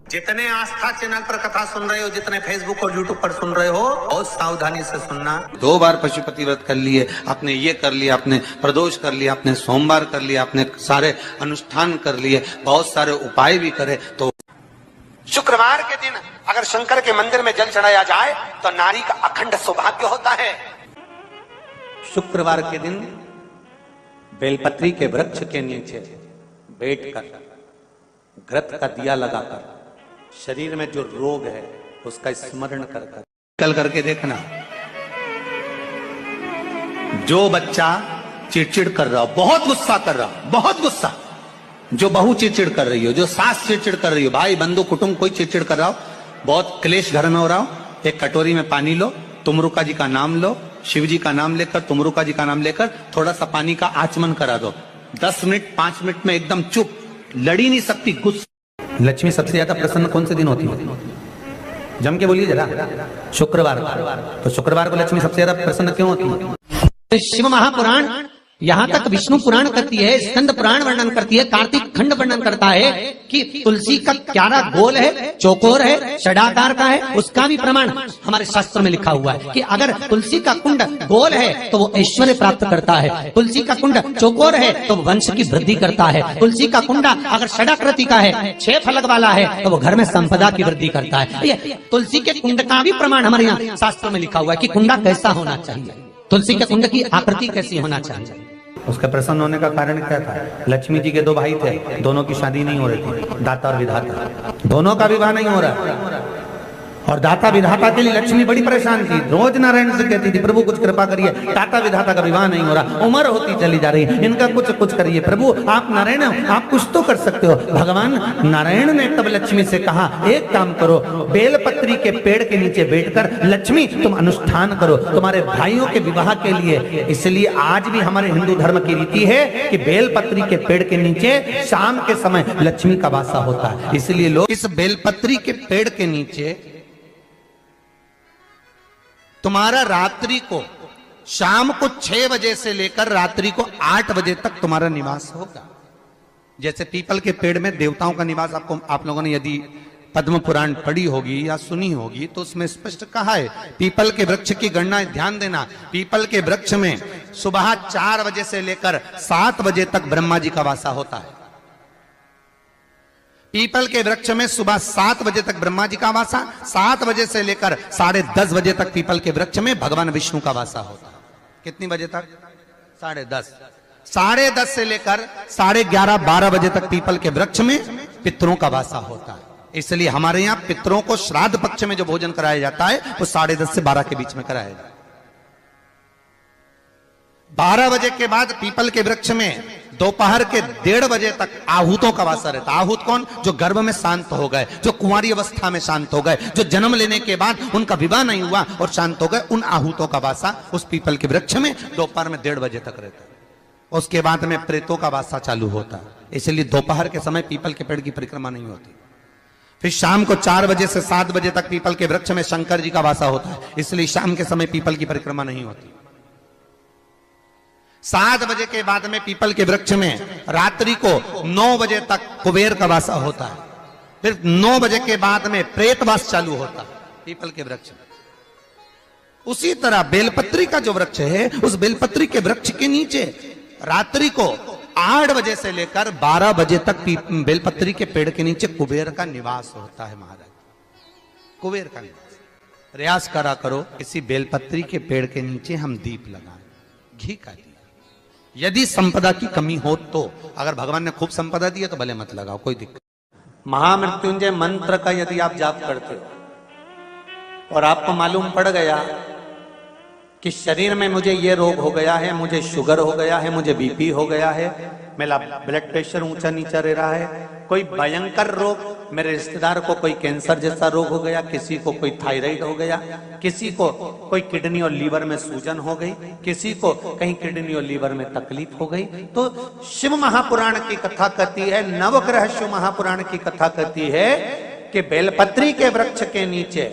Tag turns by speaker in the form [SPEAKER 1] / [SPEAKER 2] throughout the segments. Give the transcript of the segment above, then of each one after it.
[SPEAKER 1] जितने आस्था चैनल पर कथा सुन रहे हो, जितने फेसबुक और यूट्यूब पर सुन रहे हो, बहुत सावधानी से सुनना। 2 बार पशुपति व्रत कर लिए आपने, ये कर लिया आपने, प्रदोष कर लिया आपने, सोमवार कर लिया आपने, सारे अनुष्ठान कर लिए, बहुत सारे उपाय भी करे। तो शुक्रवार के दिन अगर शंकर के मंदिर में जल चढ़ाया जाए तो नारी का अखंड सौभाग्य होता है। शुक्रवार के दिन बेलपत्री के वृक्ष के नीचे बैठकर घृत का दिया लगाकर शरीर में जो रोग है उसका स्मरण कर कल करके देखना। जो बच्चा चिड़चिड़ कर रहा हो, बहुत गुस्सा कर रहा हो, बहुत गुस्सा, जो बहू चिड़चिड़ कर रही हो, जो सास चिड़चिड़ कर रही हो, भाई बंधु कुटुंब कोई चिड़चिड़ कर रहा हो, बहुत क्लेश घर में हो रहा हो, एक कटोरी में पानी लो, तुमरुका जी का नाम लो, शिव जी का नाम लेकर, तुमरुका जी का नाम लेकर थोड़ा सा पानी का आचमन करा दो। 10 मिनट 5 मिनट में एकदम चुप, लड़ी नहीं सकती, गुस्सा। लक्ष्मी सबसे ज्यादा प्रसन्न कौन से दिन होती है? जम के बोलिए जरा। शुक्रवार। तो शुक्रवार को लक्ष्मी सबसे ज्यादा प्रसन्न क्यों होती है?
[SPEAKER 2] शिव महापुराण यहाँ तक विष्णु पुराण करती है, स्कंद पुराण वर्णन करती है, कार्तिक खंड वर्णन करता है कि तुलसी का क्यारा गोल है, चौकोर है, षडाकार का है। उसका भी प्रमाण हमारे शास्त्र में लिखा हुआ है कि अगर तुलसी का कुंड गोल है तो वो ऐश्वर्य प्राप्त करता है, तुलसी का कुंड चौकोर है तो वंश की वृद्धि करता है, तुलसी का कुंडा अगर षडाकृति का है, 6 फलक वाला है तो वो घर में संपदा की वृद्धि करता है। ये तुलसी के कुंड का भी प्रमाण हमारे यहाँ शास्त्र में लिखा हुआ है कि कुंडा कैसा होना चाहिए, तुलसी के कुंड की आकृति कैसी होना चाहिए।
[SPEAKER 3] उसका प्रसन्न होने का कारण क्या था? लक्ष्मी जी के 2 भाई थे, दोनों की शादी नहीं हो रही थी, दाता और विधाता, दोनों का विवाह नहीं हो रहा। और दाता विधाता के लिए लक्ष्मी बड़ी परेशान थी, रोज नारायण से कहती थी प्रभु कुछ कृपा करिए, दाता विधाता का विवाह नहीं हो रहा, उम्र होती चली जा रही है, इनका कुछ करिए प्रभु, आप नारायण आप कुछ तो कर सकते हो। भगवान नारायण ने तब लक्ष्मी से कहा एक काम करो, बेलपत्री के पेड़ के नीचे बैठकर लक्ष्मी तुम अनुष्ठान करो तुम्हारे भाइयों के विवाह के लिए। इसलिए आज भी हमारे हिंदू धर्म की रीति है कि बेलपत्री के पेड़ के नीचे शाम के समय लक्ष्मी का वासा होता है। इसलिए लोग
[SPEAKER 1] इस बेलपत्री के पेड़ के नीचे तुम्हारा रात्रि को, शाम को 6 बजे से लेकर रात्रि को 8 बजे तक तुम्हारा निवास होगा। जैसे पीपल के पेड़ में देवताओं का निवास, आपको आप लोगों ने यदि पद्म पुराण पढ़ी होगी या सुनी होगी तो उसमें स्पष्ट कहा है। पीपल के वृक्ष की गणना ध्यान देना, पीपल के वृक्ष में सुबह 4 बजे से लेकर 7 बजे तक ब्रह्मा जी का वासा होता है। पीपल के वृक्ष में सुबह 7 बजे तक ब्रह्मा जी का वासा, 7 बजे से लेकर 10:30 बजे तक पीपल के वृक्ष में भगवान विष्णु का वासा होता है। कितनी बजे तक? 10:30। 10:30 से लेकर 11:30 12 बजे तक पीपल के वृक्ष में पितरों का वासा होता है। इसलिए हमारे यहाँ पितरों को श्राद्ध पक्ष में जो भोजन कराया जाता है वो 10:30 से 12 के बीच में कराया जाता है। 12 बजे के बाद पीपल के वृक्ष में दोपहर के 1:30 बजे तक आहूतों का वासा रहता है। आहूत कौन? जो गर्भ में शांत हो गए, जो कुंवारी अवस्था में शांत हो गए, जो जन्म लेने के बाद उनका विवाह नहीं हुआ और शांत हो गए, उन आहूतों का वासा उस पीपल के वृक्ष में दोपहर में 1:30 बजे तक रहता है। उसके बाद में प्रेतों का वासा चालू होता है। इसलिए दोपहर के समय पीपल के पेड़ की परिक्रमा नहीं होती। फिर शाम को 4 बजे से 7 बजे तक पीपल के वृक्ष में शंकर जी का वासा होता है। इसलिए शाम के समय पीपल की परिक्रमा नहीं होती। 7 बजे के बाद में पीपल के वृक्ष में रात्रि को 9 बजे तक कुबेर का वासा होता है। फिर 9 बजे के बाद में प्रेतवास चालू होता है पीपल के वृक्ष में। उसी तरह बेलपत्री का जो वृक्ष है, उस बेलपत्री के वृक्ष के नीचे रात्रि को 8 बजे से लेकर 12 बजे तक बेलपत्री के पेड़ के नीचे कुबेर का निवास होता है। महाराज कुबेर का निवास। प्रयास करा करो इसी बेलपत्री के पेड़ के नीचे हम दीप लगाएं, घी का दीप। यदि संपदा की कमी हो तो, अगर भगवान ने खूब संपदा दी है तो भले मत लगाओ, कोई दिक्कत।
[SPEAKER 2] महामृत्युंजय मंत्र का यदि आप जाप करते हो और आपको मालूम पड़ गया कि शरीर में मुझे ये रोग हो गया है, मुझे शुगर हो गया है, मुझे बीपी हो गया है, मेरा ब्लड प्रेशर ऊंचा नीचा रह रहा है, कोई भयंकर रोग, मेरे रिश्तेदार को कोई कैंसर जैसा रोग हो गया, किसी को कोई थायराइड हो गया, किसी को कोई किडनी और लीवर में सूजन हो गई, किसी को कहीं किडनी और लीवर में तकलीफ हो गई, तो शिव महापुराण की कथा कहती है, नवग्रह शिव महापुराण की कथा कहती है कि बेलपत्री के वृक्ष के नीचे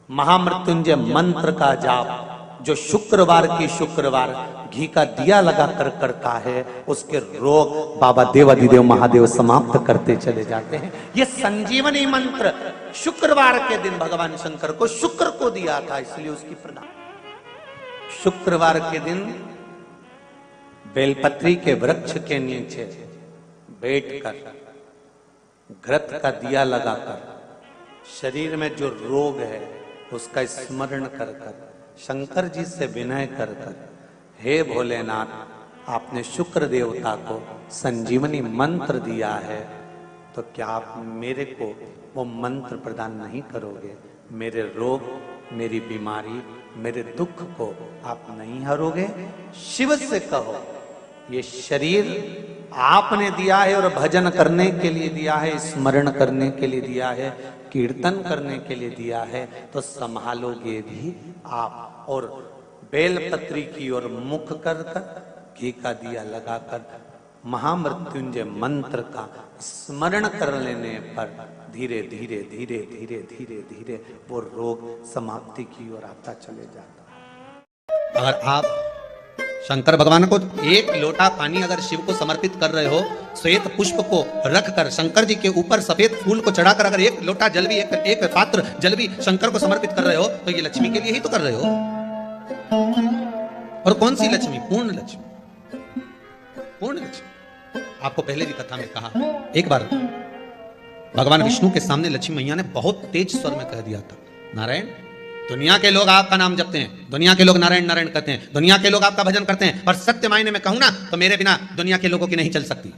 [SPEAKER 2] महामृत्युंजय मंत्र का जाप जो शुक्रवार की शुक्रवार घी का दिया लगा कर करता है, उसके रोग बाबा देवाधिदेव महादेव समाप्त करते चले जाते हैं। ये संजीवनी मंत्र शुक्रवार के दिन भगवान शंकर को शुक्र को दिया था, इसलिए उसकी प्रदान। शुक्रवार के दिन बेलपत्री के वृक्ष के नीचे बैठकर घृत का दिया लगाकर शरीर में जो रोग है उसका स्मरण कर कर शंकर जी से विनय कर कर, हे भोलेनाथ, आपने शुक्र देवता को संजीवनी मंत्र दिया है, तो क्या आप मेरे को वो मंत्र प्रदान नहीं करोगे? मेरे रोग, मेरी बीमारी, मेरे दुख को आप नहीं हरोगे? शिव से कहो, ये शरीर आपने दिया है और भजन करने के लिए दिया है, स्मरण करने के लिए दिया है, कीर्तन करने के लिए दिया है, तो संभालोगे भी आप। और बेलपत्री की ओर मुख कर कर घी का दिया लगाकर महामृत्युंजय मंत्र का स्मरण कर लेने पर धीरे धीरे धीरे धीरे धीरे धीरे वो रोग समाप्ति की ओर आता चले जाता।
[SPEAKER 1] अगर आप शंकर भगवान को एक लोटा पानी अगर शिव को समर्पित कर रहे हो, श्वेत पुष्प को रखकर शंकर जी के ऊपर सफेद फूल को चढ़ाकर अगर एक लोटा जल भी एक पात्र जल भी शंकर को समर्पित कर रहे हो, तो ये लक्ष्मी के लिए ही तो कर रहे हो। और कौन सी लक्ष्मी? पूर्ण लक्ष्मी, पूर्ण लक्ष्मी। आपको पहले भी कथा में कहा, एक बार भगवान विष्णु के सामने लक्ष्मी मैया ने बहुत तेज स्वर में कह दिया था, नारायण, दुनिया के लोग आपका नाम जपते हैं, दुनिया के लोग नारायण नारायण कहते हैं, दुनिया के लोग आपका भजन करते हैं, पर सत्य मायने में कहूं ना तो मेरे बिना दुनिया के लोगों की नहीं चल सकती,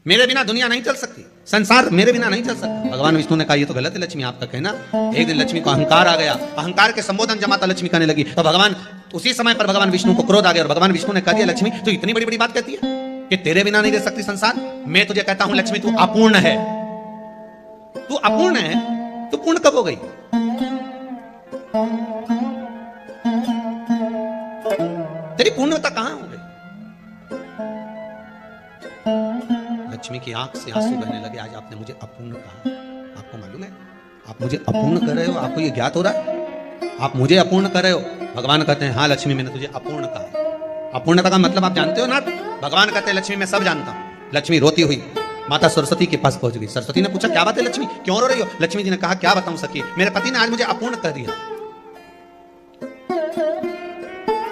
[SPEAKER 1] मेरे बिना दुनिया नहीं चल सकती, संसार मेरे बिना नहीं चल सकता। भगवान विष्णु ने कहा ये तो गलत है लक्ष्मी आपका कहना। एक दिन लक्ष्मी को अहंकार आ गया, अहंकार के संबोधन जब माता लक्ष्मी कहने लगी तो भगवान उसी समय पर भगवान विष्णु को क्रोध आ गया और भगवान विष्णु ने कह दिया, लक्ष्मी तू इतनी बड़ी बड़ी बात कहती है कि तेरे बिना नहीं रह सकती संसार? मैं तुझे कहता हूं लक्ष्मी, तू अपूर्ण है, तू अपूर्ण है, तू पूर्ण कब हो गई? तेरी पूर्णता कहां हो गई? लक्ष्मी की आंख से आंसू बहने लगे। आज आपने मुझे अपूर्ण कहा, आपको मालूम है आप मुझे अपूर्ण कर रहे हो? आपको ये ज्ञात हो रहा है आप मुझे अपूर्ण कर रहे हो? भगवान कहते हैं हाँ लक्ष्मी, मैंने तुझे अपूर्ण कहा। अपूर्णता का मतलब आप जानते हो ना? भगवान कहते हैं लक्ष्मी मैं सब जानता हूं। लक्ष्मी रोती हुई माता सरस्वती के पास पहुंच गई। सरस्वती ने पूछा क्या बात है लक्ष्मी, क्यों रो रही हो? लक्ष्मी जी ने कहा क्या बताऊं सखी, मेरे पति ने आज मुझे अपूर्ण कह दिया।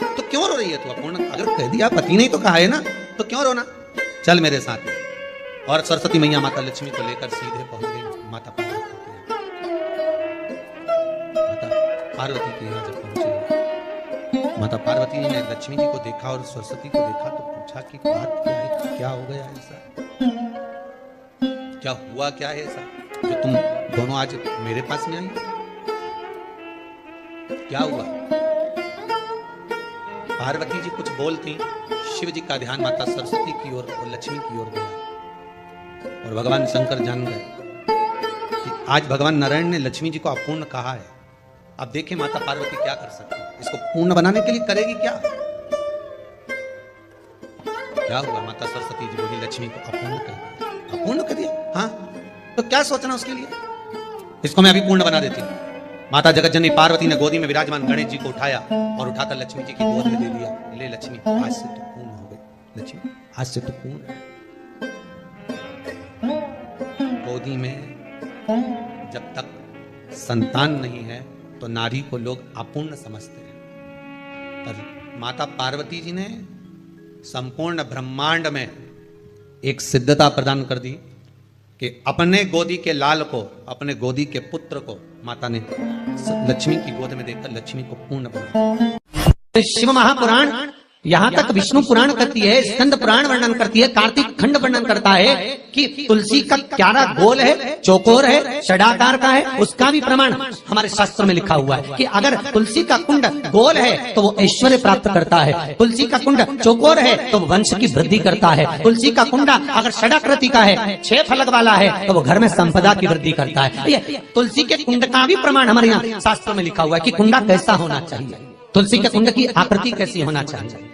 [SPEAKER 1] तो क्यों रो रही है तू? अपूर्ण अगर कह दिया, पति ने ही तो कहा है ना, तो क्यों रोना? चल मेरे साथ। और सरस्वती मैया माता लक्ष्मी को लेकर सीधे पहुंच गई माता पार्वती के यहाँ। माता पार्वती के यहाँ जब पहुंचे, माता पार्वती ने लक्ष्मी जी को देखा और सरस्वती को देखा तो पूछा कि बात क्या है, क्या हो गया ऐसा, क्या हुआ, क्या है ऐसा जो तुम दोनों आज मेरे पास में आई? क्या हुआ? पार्वती जी कुछ बोलती, शिव जी का ध्यान माता सरस्वती की ओर और लक्ष्मी की ओर गया और भगवान शंकर जान गए कि आज भगवान नारायण ने लक्ष्मी जी को अपूर्ण कहा है। अब देखिए माता पार्वती क्या कर सकती है, इसको पूर्ण बनाने के लिए करेगी क्या? क्या हुआ? माता सरस्वती जी बोली लक्ष्मी को अपूर्ण कर दिया। अपूर्ण कर दिया? हाँ, तो क्या सोचना उसके लिए, इसको मैं अभी पूर्ण बना देती हूँ। माता जगतजननी पार्वती ने गोदी में विराजमान गणेश जी को उठाया और उठाकर लक्ष्मी जी की गोद में दे दिया। ले लक्ष्मी, आज से तो पूर्ण हो गई। लक्ष्मी आज से तो पूर्ण। गोदी में जब तक संतान नहीं है तो नारी को लोग अपूर्ण समझते हैं, पर माता पार्वती जी ने संपूर्ण ब्रह्मांड में एक सिद्धता प्रदान कर दी कि अपने गोदी के लाल को, अपने गोदी के पुत्र को माता ने लक्ष्मी की गोद में देकर लक्ष्मी को पूर्ण बनाया।
[SPEAKER 4] शिव महापुराण यहाँ तक विष्णु पुराण करती है, स्कंद पुराण वर्णन करती है, कार्तिक खंड वर्णन करता है कि तुलसी का क्यारा गोल है, चौकोर है, षडाकार का है। उसका भी प्रमाण हमारे शास्त्र में लिखा हुआ है कि अगर तुलसी का कुंड गोल है तो वो ऐश्वर्य प्राप्त करता है, तुलसी का कुंड चौकोर है तो वो वंश की वृद्धि करता है, तुलसी का कुंडा अगर षडाकृति का है, 6 फलक वाला है तो वो घर में संपदा की वृद्धि करता है। ये तुलसी के कुंड का भी प्रमाण हमारे यहाँ शास्त्र में लिखा हुआ है कि कुंडा कैसा होना चाहिए, तुलसी के कुंड की आकृति कैसी होना चाहिए,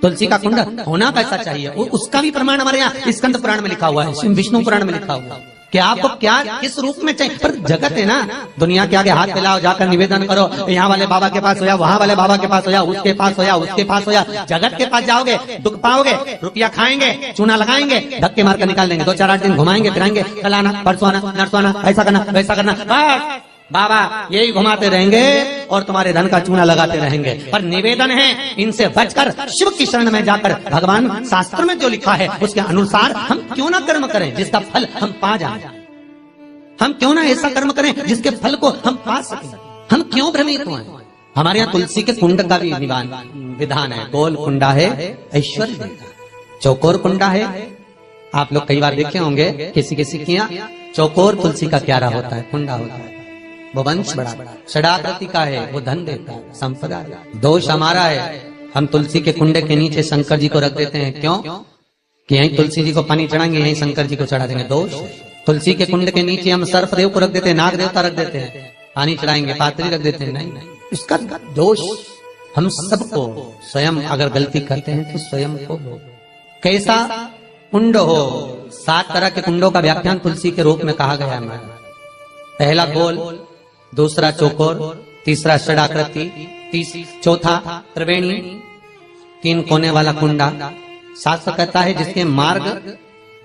[SPEAKER 4] तुलसी का कुंड होना कैसा चाहिए, उसका भी प्रमाण हमारे यहाँ स्कंद पुराण में लिखा हुआ है, विष्णु पुराण में लिखा हुआ है कि आपको क्या किस रूप में चाहिए। पर जगत है ना, दुनिया के आगे हाथ फैलाओ, जाकर निवेदन करो, यहाँ वाले बाबा के पास हो या वहां वाले बाबा के पास हो या उसके पास हो या उसके पास हो या जगत के पास जाओगे, दुख पाओगे, रुपया खाएंगे, चूना लगाएंगे, धक्के मारकर निकाल देंगे, 2-4-8 दिन घुमाएंगे फिराएंगे, कल आना परसों आना नरसों आना, ऐसा करना वैसा करना, बस बाबा यही घुमाते रहेंगे और तुम्हारे धन का चूना लगाते रहेंगे। पर निवेदन है इनसे बचकर शिव की शरण में जाकर भगवान शास्त्र में जो लिखा है उसके अनुसार हम क्यों ना कर्म करें जिसका फल हम पा जाए। हम क्यों ना ऐसा कर्म करें जिसके फल को हम पा सकें। हम क्यों भ्रमित हुए। हमारे यहाँ तुलसी के कुंड का भी विधान है। गोल कुंडा है ऐश्वर्य देता, चौकोर कुंडा है। आप लोग कई बार देखे होंगे किसी किसी के यहाँ चौकोर तुलसी का क्यारा होता है, कुंडा होता है, वो वंश बड़ा, षडाकृति का है, वो धन देता है, संपदा देता है। दोष हमारा है, हम तुलसी के कुंडे के नीचे शंकर जी को रख देते हैं। क्यों कि यहीं तुलसी जी को पानी चढ़ाएंगे, यहीं शंकर जी को चढ़ा देंगे। दोष तुलसी के कुंड के नीचे हम सर्पदेव को रख देते हैं, नाग देवता रख देते हैं, पानी चढ़ाएंगे, पात्री रख देते हैं। नहीं, इसका दोष हम सबको स्वयं अगर गलती करते हैं तो स्वयं को। कैसा कुंड हो, 7 तरह के कुंडों का व्याख्यान तुलसी के रूप में कहा गया है। पहला गोल, दूसरा चौकोर, तीसरा षडाकृति, चौथा त्रिवेणी, 3 कोने वाला कुंडा। शास्त्र कहता है जिसके मार्ग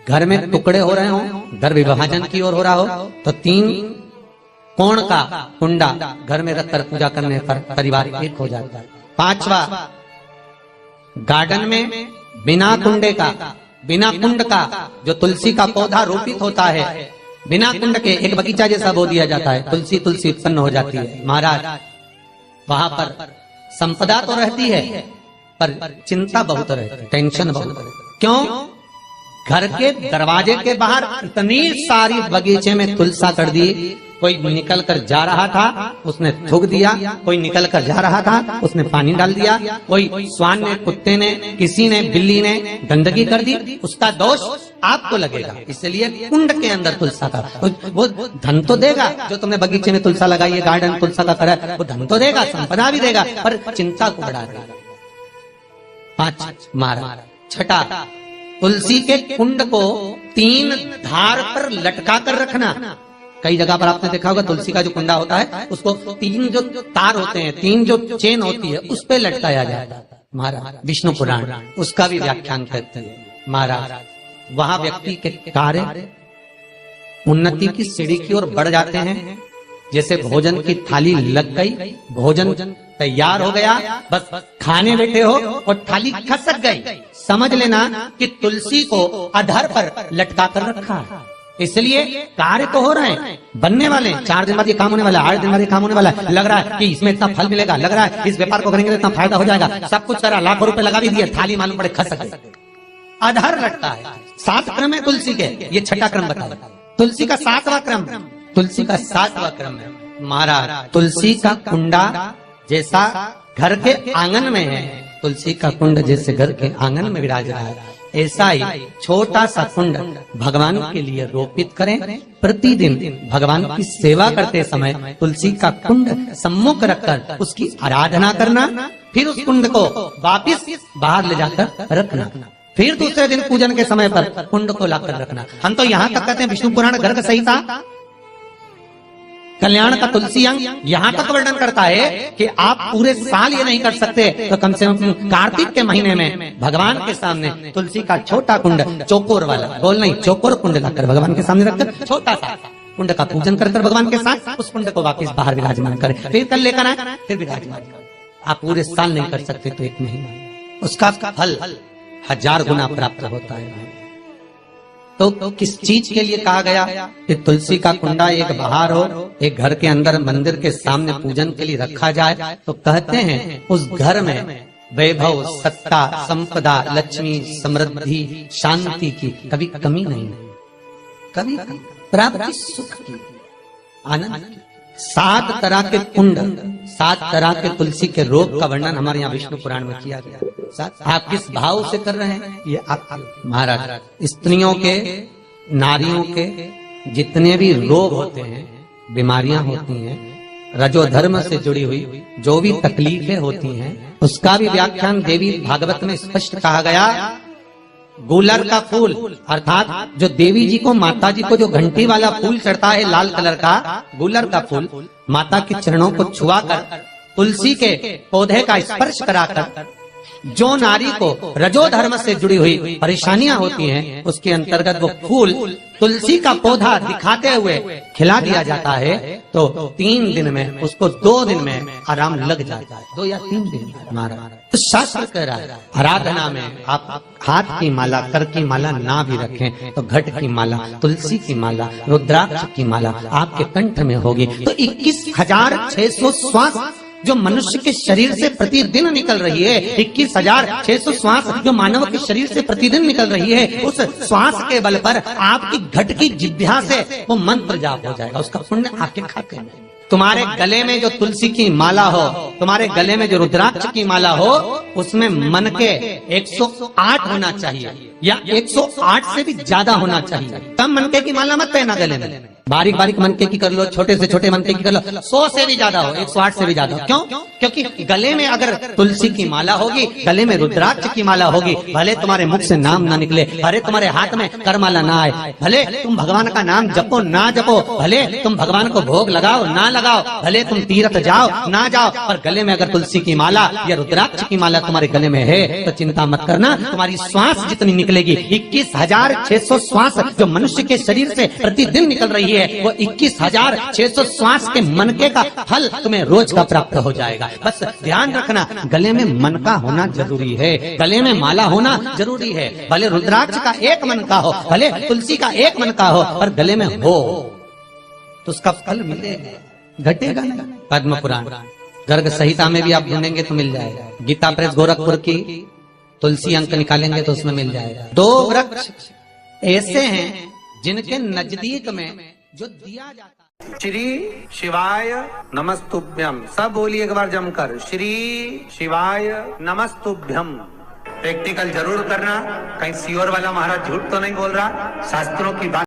[SPEAKER 4] घर में टुकड़े हो रहे हो, घर विभाजन की ओर हो रहा हो, तो 3 कोण का कुंडा घर में रखकर पूजा करने पर परिवार एक हो जाता है। 5वां, गार्डन में बिना कुंडे का, बिना कुंड का जो तुलसी का पौधा रोपित होता है, बिना कुंड के एक बगीचा जैसा बो दिया जाता है, तुलसी तुलसी उत्पन्न हो जाती है। महाराज वहां पर संपदा तो रहती है पर चिंता बहुत रहती है, टेंशन बहुत रहती है। क्यों? घर के दरवाजे के बाहर इतनी सारी बगीचे में तुलसा कर दी। कोई निकल कर जा रहा था उसने थूक दिया, कोई निकल कर जा रहा था उसने पानी डाल दिया, कोई श्वान ने, कुत्ते ने, किसी ने, बिल्ली ने गंदगी कर दी, उसका दोष आपको लगेगा। इसलिए कुंड के अंदर तुलसा का वो धन तो देगा, जो तुमने बगीचे में तुलसा लगाई है, गार्डन तुलसा का करा, वो धन तो देगा, संपदा भी देगा, पर चिंता को बढ़ा देगा। 5 मारा। छठा, तुलसी के कुंड को 3 धार पर लटका कर रखना। कई जगह पर आपने देखा होगा तुलसी का जो कुंडा होता है उसको 3 जो तार होते हैं, 3 जो चेन होती है उस पे लटकाया जाता है। महाराज विष्णु पुराण उसका भी व्याख्यान करते हैं। महाराज वहां व्यक्ति के कार्य उन्नति की सीढ़ी की ओर बढ़ जाते हैं। जैसे भोजन की थाली लग गई, भोजन तैयार हो गया, बस खाने बैठे हो और थाली खसक गई, समझ लेना कि तुलसी को अधर पर लटका कर रखा है। इसलिए कार्य तो हो रहे हैं, बनने वाले, 4 दिन बाद ये काम होने वाला, 8 दिन बाद ये काम होने वाला, लग रहा है कि इसमें इतना फल मिलेगा, लग रहा है इस व्यापार को करेंगे तो इतना फायदा हो जाएगा, सब कुछ करा, लाखों रुपए लगा भी दिए, थाली मालूम पड़े खसक गई, अधर लटका है। 7 क्रम है तुलसी के, ये 6ठा क्रम बताया। तुलसी का 7वां क्रम, तुलसी का 7वां क्रम है। महाराज तुलसी का कुंडा जैसा घर के आंगन में है, तुलसी का कुंड जैसे घर के आंगन में विराज रहा है, ऐसा ही छोटा सा कुंड भगवान के लिए रोपित करें। प्रतिदिन भगवान की सेवा करते समय तुलसी का कुंड सम्मुख रखकर उसकी आराधना करना, फिर उस कुंड को वापिस बाहर ले जाकर रखना, फिर दूसरे दिन पूजन के समय पर कुंड को लाकर रखना। हम तो यहाँ तक कहते हैं विष्णु पुराण गर्ग संहिता कल्याण का तुलसी अंग यहाँ तक वर्णन करता है कि आप पूरे साल ये नहीं कर सकते तो कम से कम कार्तिक के महीने में भगवान के सामने तुलसी का छोटा कुंड, चौकोर वाला, गोल नहीं, चौकोर कुंड लाकर भगवान के सामने रखकर छोटा सा कुंड का पूजन कर भगवान के साथ उस कुंड को वापस बाहर विराजमान करें, फिर कल लेकर आए, फिर विराजमान करें। आप पूरे साल नहीं कर सकते तो 1 महीना, उसका फल 1000 गुना प्राप्त होता है। तो किस चीज के लिए कहा गया कि तुलसी का कुंडा एक बाहर हो, एक घर के अंदर मंदिर के सामने पूजन के लिए रखा जाए, तो कहते हैं उस घर में वैभव, सत्ता, संपदा, लक्ष्मी, समृद्धि, शांति की कभी कमी नहीं, कभी प्राप्ति, सुख की, आनंद की। 7 तरह के कुंड, 7 तरह के तुलसी के रोग का वर्णन हमारे यहाँ विष्णु पुराण में किया गया। आप किस भाव से कर रहे हैं ये आप। महाराज स्त्रियों के, नारियों के जितने भी रोग होते हैं, बीमारियां होती हैं, रजोधर्म से जुड़ी हुई जो भी तकलीफें होती हैं, उसका भी व्याख्यान देवी भागवत में स्पष्ट कहा गया गूलर का फूल, अर्थात जो देवी जी को, माता जी को जो घंटी वाला फूल चढ़ता है लाल कलर का, गूलर का फूल, माता के चरणों को छुआकर, तुलसी के पौधे का स्पर्श कराकर, जो नारी को रजो धर्म से जुड़ी हुई परेशानियां होती हैं, उसके अंतर्गत वो फूल तुलसी का पौधा दिखाते हुए खिला दिया जाता है, तो 3 दिन में, उसको 2 दिन में आराम लग जाता है, 2 या 3 दिन हमारा। तो शास्त्र कह रहा है आराधना में आप हाथ की माला, कर की माला ना भी रखें तो घट की माला, तुलसी की माला, रुद्राक्ष की माला आपके कंठ में होगी, तो 21,600 श्वास जो मनुष्य के शरीर से प्रतिदिन निकल रही है, 21,600 श्वास जो मानव के शरीर से प्रतिदिन निकल रही है, उस श्वास के बल पर आपकी घट की जिह्वा से वो मंत्र जाप हो जाएगा, उसका पुण्य आपके खाते में। तुम्हारे गले में जो तुलसी की माला हो, तुम्हारे गले में जो रुद्राक्ष की माला हो, उसमें मन के 108 होना चाहिए या 108 से भी ज्यादा होना चाहिए। कम मनके की माला मत पहना गले में, बारीक बारीक मनके की कर लो, छोटे से छोटे मनके की कर लो, 100 से भी ज्यादा हो, 108 से भी ज्यादा हो। क्यों? क्योंकि गले में अगर तुलसी की माला होगी, गले में रुद्राक्ष की माला होगी, भले तुम्हारे मुख से नाम ना निकले, भले तुम्हारे हाथ में करमाला ना आए, भले तुम भगवान का नाम जपो ना जपो, भले तुम भगवान को भोग लगाओ ना लगाओ, भले तुम तीर्थ जाओ ना जाओ, पर गले में अगर तुलसी की माला या रुद्राक्ष की माला तुम्हारे गले में है तो चिंता मत करना, तुम्हारी श्वास जितनी निकलेगी, 21,600 श्वास जो मनुष्य के शरीर से प्रतिदिन निकल रही है, वो 21,600 श्वास के मनके का फल तुम्हें रोज का प्राप्त हो जाएगा। बस ध्यान रखना, गले में मनका होना जरूरी है, गले में माला होना जरूरी है, भले रुद्राक्ष का एक मनका हो, भले तुलसी का एक मनका हो, और गले में हो तो उसका फल मिलेगा, घटेगा नहीं। पद्म पुराण गर्ग संहिता में भी आप ढूंढेंगे तो मिल जाएगा, गीता प्रेस गोरखपुर की तुलसी अंक निकालेंगे तो उसमें मिल जाएगा। 2 वृक्ष ऐसे हैं जिनके नजदीक में जो दिया जाता है।
[SPEAKER 3] श्री शिवाय नमस्तुभ्यम, सब बोलिए एक बार जमकर, श्री शिवाय नमस्तुभ्यम। प्रैक्टिकल जरूर करना, कहीं सियोर वाला महाराज झूठ तो नहीं बोल रहा, शास्त्रों की बात